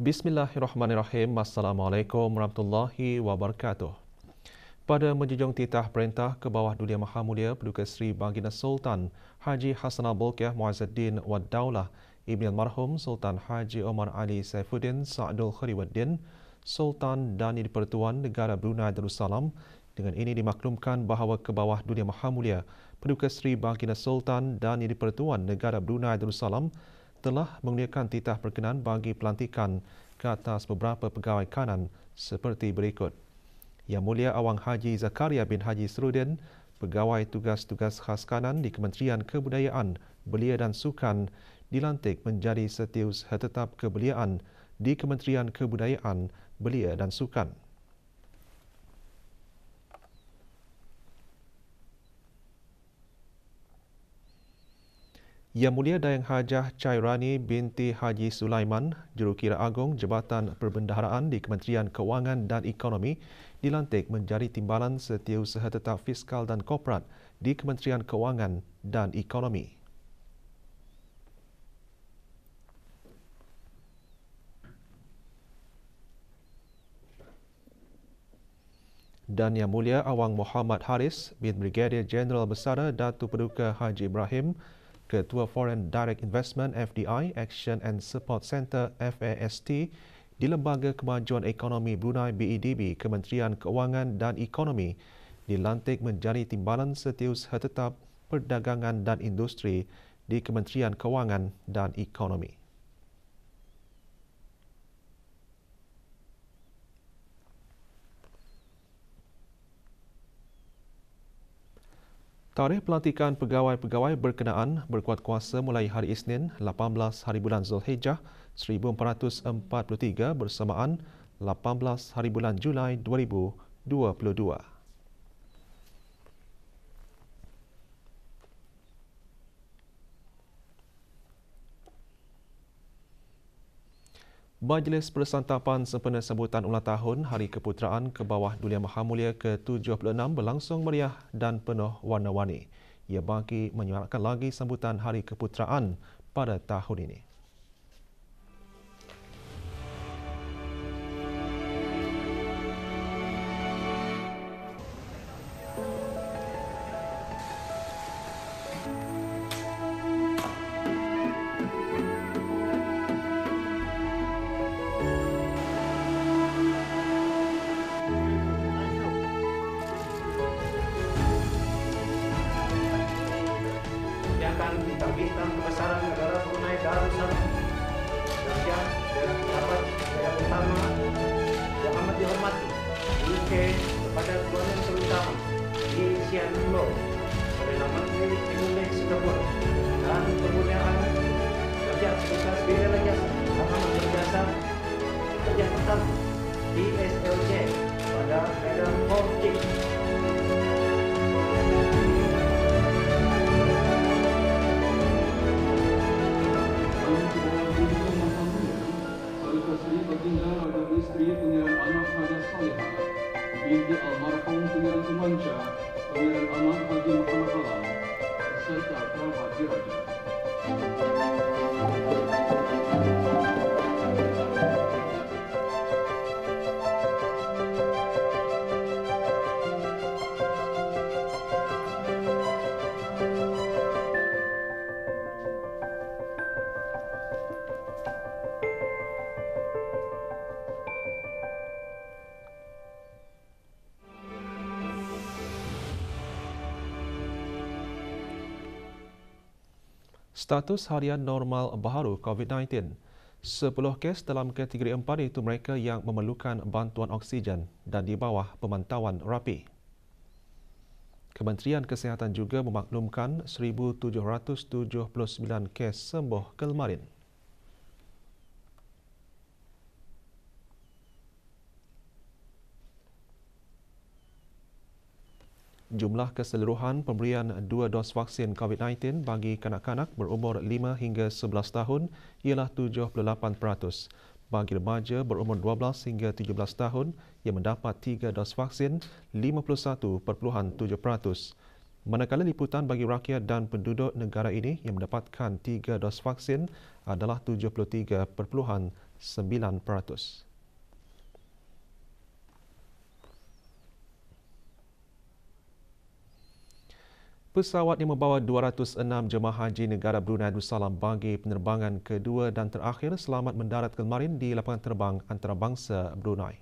Bismillahirrahmanirrahim. Assalamualaikum warahmatullahi wabarakatuh. Pada menjunjung titah perintah ke bawah Dulia Maha Mulia Paduka Seri Baginda Sultan Haji Hassanal Bolkiah Muazzuddin Wad Daulah Ibn Almarhum Sultan Haji Omar Ali Saifuddin Sa'adul Khariwaddin Sultan dan di-Pertuan Negara Brunei Darussalam, dengan ini dimaklumkan bahawa ke bawah Dulia Maha Mulia Paduka Seri Baginda Sultan dan di-Pertuan Negara Brunei Darussalam telah mengeluarkan titah berkenan bagi pelantikan ke atas beberapa pegawai kanan seperti berikut. Yang Mulia Awang Haji Zakaria bin Haji Serudin, Pegawai Tugas-Tugas Khas Kanan di Kementerian Kebudayaan, Belia dan Sukan, dilantik menjadi Setiausaha Tetap Kebeliaan di Kementerian Kebudayaan, Belia dan Sukan. Yang Mulia Dayang Hajah Cairani binti Haji Sulaiman, Jurukira Agong Jabatan Perbendaharaan di Kementerian Kewangan dan Ekonomi, dilantik menjadi Timbalan Setiausaha Tetap Fiskal dan Korporat di Kementerian Kewangan dan Ekonomi. Dan Yang Mulia Awang Muhammad Haris bin Brigadier Jeneral Besara Datuk Paduka Haji Ibrahim, Ketua Foreign Direct Investment FDI Action and Support Centre FAST di Lembaga Kemajuan Ekonomi Brunei BEDB Kementerian Kewangan dan Ekonomi, dilantik menjadi Timbalan Setiausaha Tetap Perdagangan dan Industri di Kementerian Kewangan dan Ekonomi. Tarikh pelantikan pegawai-pegawai berkenaan berkuat kuasa mulai hari Isnin 18 hari bulan Zulhijjah 1443 bersamaan 18 hari bulan Julai 2022. Majlis Persantapan sempena sambutan ulang tahun Hari Keputeraan ke bawah Dulia Maha Mulia ke-76 berlangsung meriah dan penuh warna-warni. Ia bagi menyemarakkan lagi sambutan Hari Keputeraan pada tahun ini. Bintang Kebesaran Negara Brunei Darussalam, Rakyat dan Pejabat yang utama yang amat dihormati, UK kepada Tuan Yang Terutama Lee Hsien Loong, Perdana Menteri Indonesia Singapura, dan Penggunaan Rakyat Bekas Bela Jasa, Amat Berjasa, Rakyat Pertama DSLJ pada Medan Hong Kong. Isteri Pengiran Anak Haja Salihah binti Almarhum Pengiran Tumansyah, Pengiran Anak Haji Muhammad Halal, serta kerabat diraja. Status harian normal baharu COVID-19. 10 kes dalam kategori 4 iaitu mereka yang memerlukan bantuan oksigen dan di bawah pemantauan rapi. Kementerian Kesihatan juga memaklumkan 1,779 kes sembuh kemarin. Jumlah keseluruhan pemberian 2 dos vaksin COVID-19 bagi kanak-kanak berumur 5 hingga 11 tahun ialah 78%. Bagi remaja berumur 12 hingga 17 tahun yang mendapat 3 dos vaksin, 51.7%. Manakala liputan bagi rakyat dan penduduk negara ini yang mendapatkan 3 dos vaksin adalah 73.9%. Pesawat yang membawa 206 jemaah haji negara Brunei Darussalam bagi penerbangan kedua dan terakhir selamat mendarat kemarin di lapangan terbang antarabangsa Brunei.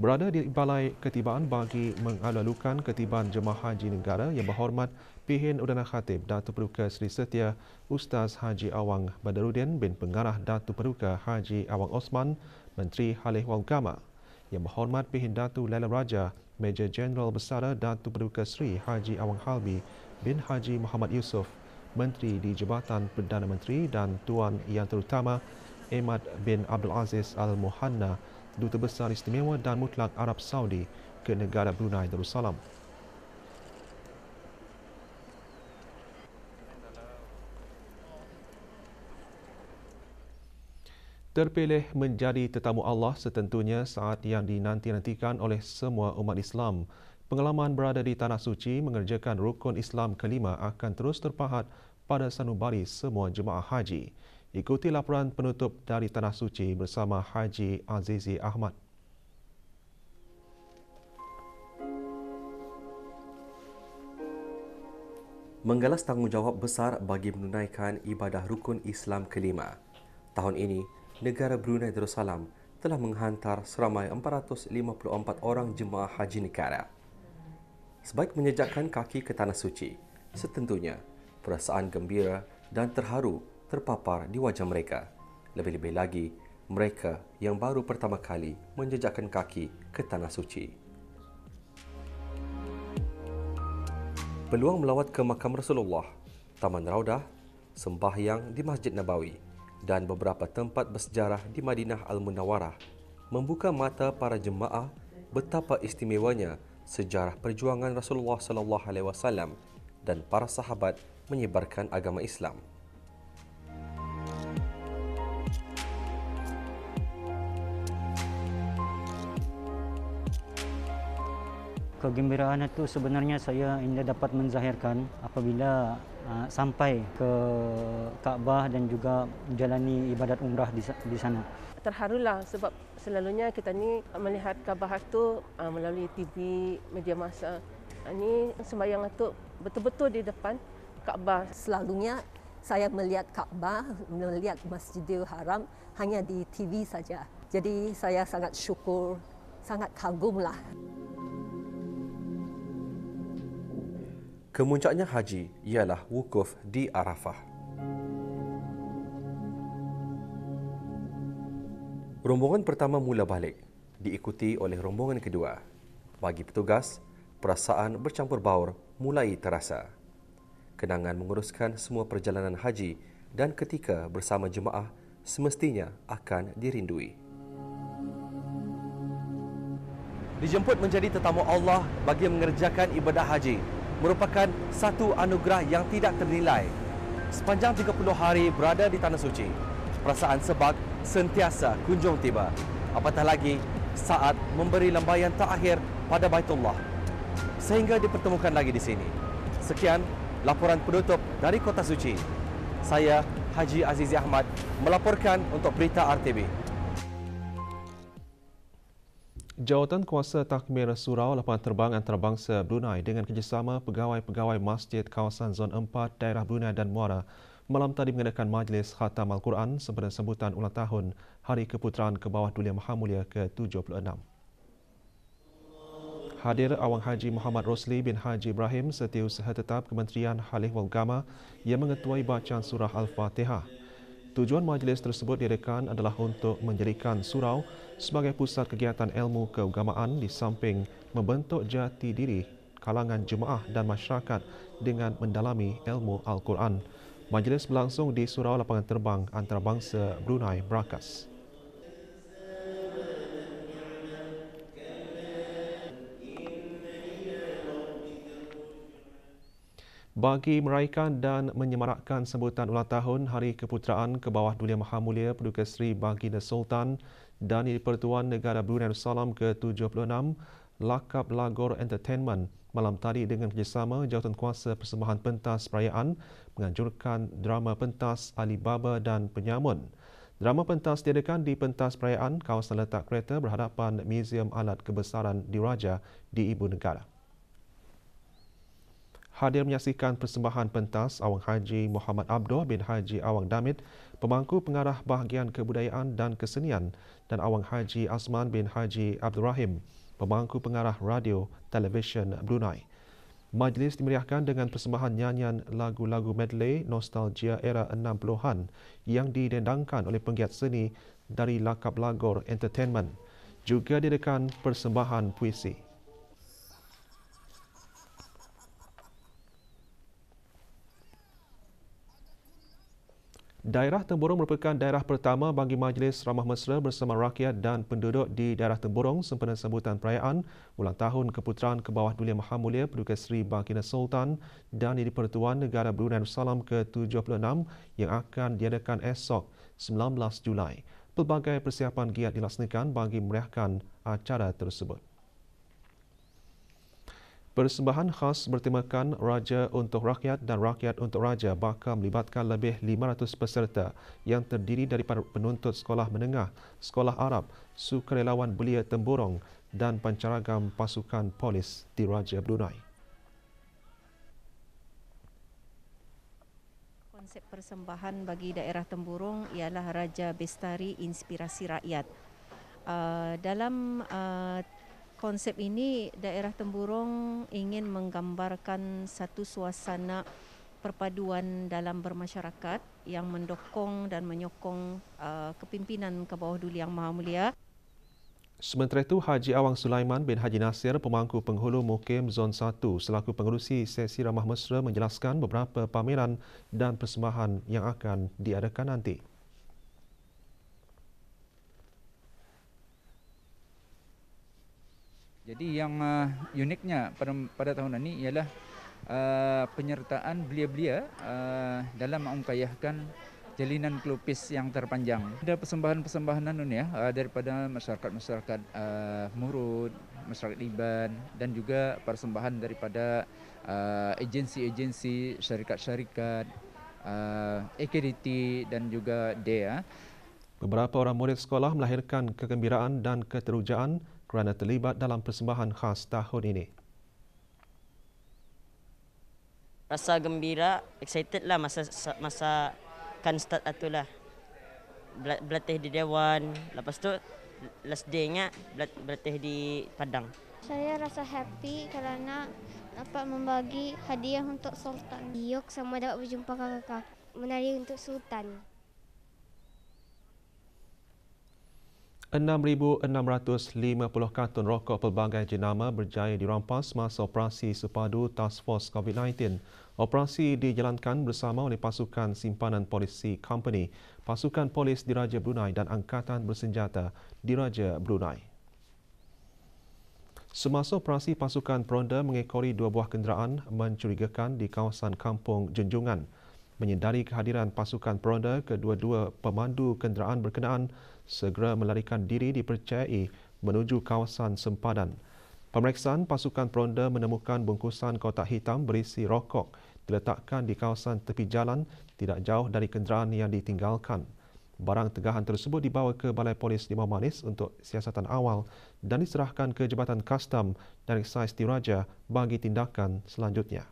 Berada di Balai Ketibaan bagi mengalu-alukan ketibaan jemaah haji negara yang berhormat Pihin Udana Khatib Datuk Paduka Seri Setia Ustaz Haji Awang Badarudin bin Pengarah Datuk Paduka Haji Awang Osman, Menteri Halih wal Agama, yang berhormat Pihin Datuk Laila Raja Major Jeneral Bersara Datuk Paduka Seri Haji Awang Halbi bin Haji Muhammad Yusof, Menteri di Jabatan Perdana Menteri, dan Tuan Yang Terutama Ahmad bin Abdul Aziz Al-Muhanna, Duta Besar Istimewa dan Mutlak Arab Saudi ke negara Brunei Darussalam. Terpilih menjadi tetamu Allah setentunya saat yang dinanti-nantikan oleh semua umat Islam. Pengalaman berada di Tanah Suci mengerjakan rukun Islam kelima akan terus terpahat pada sanubari semua jemaah haji. Ikuti laporan penutup dari Tanah Suci bersama Haji Azizi Ahmad. Menggalas tanggungjawab besar bagi menunaikan ibadah rukun Islam kelima. Tahun ini, negara Brunei Darussalam telah menghantar seramai 454 orang jemaah haji negara. Sebaik menjejakkan kaki ke Tanah Suci, setentunya perasaan gembira dan terharu terpapar di wajah mereka. Lebih-lebih lagi, mereka yang baru pertama kali menjejakkan kaki ke Tanah Suci. Peluang melawat ke makam Rasulullah, Taman Raudah, sembahyang di Masjid Nabawi dan beberapa tempat bersejarah di Madinah Al-Munawwarah membuka mata para jemaah betapa istimewanya sejarah perjuangan Rasulullah SAW dan para sahabat menyebarkan agama Islam. Kegembiraan itu sebenarnya saya indah dapat menzahirkan apabila sampai ke Kaabah dan juga menjalani ibadat umrah di sana. Terharulah sebab selalunya kita ni melihat Kaabah itu melalui TV, media massa. Ini sembahyang itu betul-betul di depan Kaabah. Selalunya saya melihat Kaabah, melihat Masjidil Haram hanya di TV saja. Jadi saya sangat syukur, sangat kagumlah. Kemuncaknya haji ialah wukuf di Arafah. Rombongan pertama mula balik, diikuti oleh rombongan kedua. Bagi petugas, perasaan bercampur baur mulai terasa. Kenangan menguruskan semua perjalanan haji dan ketika bersama jemaah semestinya akan dirindui. Dijemput menjadi tetamu Allah bagi mengerjakan ibadah haji merupakan satu anugerah yang tidak ternilai. Sepanjang 30 hari berada di Tanah Suci, perasaan sebab sentiasa kunjung tiba. Apatah lagi saat memberi lambaian terakhir pada Baitullah, sehingga dipertemukan lagi di sini. Sekian laporan penutup dari Kota Suci. Saya Haji Azizi Ahmad melaporkan untuk Berita RTB. Jawatan Kuasa Takmir Surau Lapangan Terbang Antarabangsa Brunei dengan kerjasama pegawai-pegawai Masjid Kawasan Zon 4 Daerah Brunei dan Muara malam tadi mengadakan majlis khatam Al-Quran sempena sambutan ulang tahun Hari Keputeraan ke Bawah Dulia Maha Mulia ke-76. Hadir Awang Haji Muhammad Rosli bin Haji Ibrahim, Setiausaha Tetap Kementerian Halih wal Agama yang mengetuai bacaan surah Al-Fatihah. Tujuan majlis tersebut diadakan adalah untuk menjadikan surau sebagai pusat kegiatan ilmu keagamaan di samping membentuk jati diri kalangan jemaah dan masyarakat dengan mendalami ilmu Al-Quran. Majlis berlangsung di Surau Lapangan Terbang Antarabangsa Brunei, Brakas. Bagi meraihkan dan menyemarakkan sambutan ulang tahun Hari Keputeraan ke Bawah Dulia Maha Mulia Paduka Seri Baginda Sultan dan Di-Pertuan Negara Brunei Darussalam ke-76, Lakap Lagor Entertainment malam tadi dengan kerjasama Jawatan Kuasa Persembahan Pentas Perayaan menganjurkan drama pentas Alibaba dan Penyamun. Drama pentas diadakan di pentas perayaan kawasan letak kereta berhadapan Muzium Alat Kebesaran Diraja di Ibu Negara. Hadir menyaksikan persembahan pentas Awang Haji Muhammad Abdul bin Haji Awang Damit, pemangku pengarah bahagian kebudayaan dan kesenian, dan Awang Haji Asman bin Haji Abdul Rahim, pemangku pengarah radio televisyen Brunei. Majlis dimeriahkan dengan persembahan nyanyian lagu-lagu medley nostalgia era 60-an yang didendangkan oleh penggiat seni dari Lakap Lagor Entertainment. Juga diadakan persembahan puisi. Daerah Temburong merupakan daerah pertama bagi Majlis Ramah Mesra bersama rakyat dan penduduk di daerah Temburong sempena sambutan perayaan ulang tahun Keputeraan ke Bawah Dulia Maha Mulia Paduka Seri Baginda Sultan dan Yang di-Pertuan Negara Brunei Darussalam ke-76 yang akan diadakan esok 19 Julai. Pelbagai persiapan giat dilaksanakan bagi memeriahkan acara tersebut. Persembahan khas bertemakan Raja untuk Rakyat dan Rakyat untuk Raja bakal melibatkan lebih 500 peserta yang terdiri daripada penuntut sekolah menengah, sekolah Arab, sukarelawan belia Temburong dan pancaragam pasukan polis Diraja Brunei. Konsep persembahan bagi daerah Temburong ialah Raja Bestari Inspirasi Rakyat. Dalam konsep ini, daerah Temburong ingin menggambarkan satu suasana perpaduan dalam bermasyarakat yang mendukung dan menyokong kepimpinan ke bawah Duli Yang Maha Mulia. Sementara itu, Haji Awang Sulaiman bin Haji Nasir, pemangku penghulu Mukim Zon 1 selaku pengerusi sesi Ramah Mesra menjelaskan beberapa pameran dan persembahan yang akan diadakan nanti. Jadi yang uniknya pada tahun ini ialah penyertaan belia-belia dalam mengungkayahkan jalinan pelupis yang terpanjang. Ada persembahan-persembahan daripada masyarakat-masyarakat Murud, masyarakat Iban dan juga persembahan daripada agensi-agensi, syarikat-syarikat, AKDT dan juga DEA. Beberapa orang murid sekolah melahirkan kegembiraan dan keterujaan kerana terlibat dalam persembahan khas tahun ini. Rasa gembira, excited lah masa kan start atulah. Berlatih di Dewan, lepas tu last day-nya berlatih di Padang. Saya rasa happy kerana dapat membagi hadiah untuk Sultan. Yok sama dapat berjumpa kakak menari untuk Sultan. 6,650 kartun rokok pelbagai jenama berjaya dirampas masa operasi sepadu Task Force COVID-19. Operasi dijalankan bersama oleh pasukan simpanan polisi Company, pasukan polis Diraja Brunei dan Angkatan Bersenjata Diraja Brunei. Semasa operasi, pasukan peronda mengekori 2 buah kenderaan mencurigakan di kawasan Kampung Junjungan. Menyedari kehadiran pasukan peronda, kedua-dua pemandu kenderaan berkenaan segera melarikan diri dipercayai menuju kawasan sempadan. Pemeriksaan pasukan peronda menemukan bungkusan kotak hitam berisi rokok diletakkan di kawasan tepi jalan tidak jauh dari kenderaan yang ditinggalkan. Barang tegahan tersebut dibawa ke Balai Polis Limau Manis untuk siasatan awal dan diserahkan ke Jabatan Kastam dan Eksais Diraja bagi tindakan selanjutnya.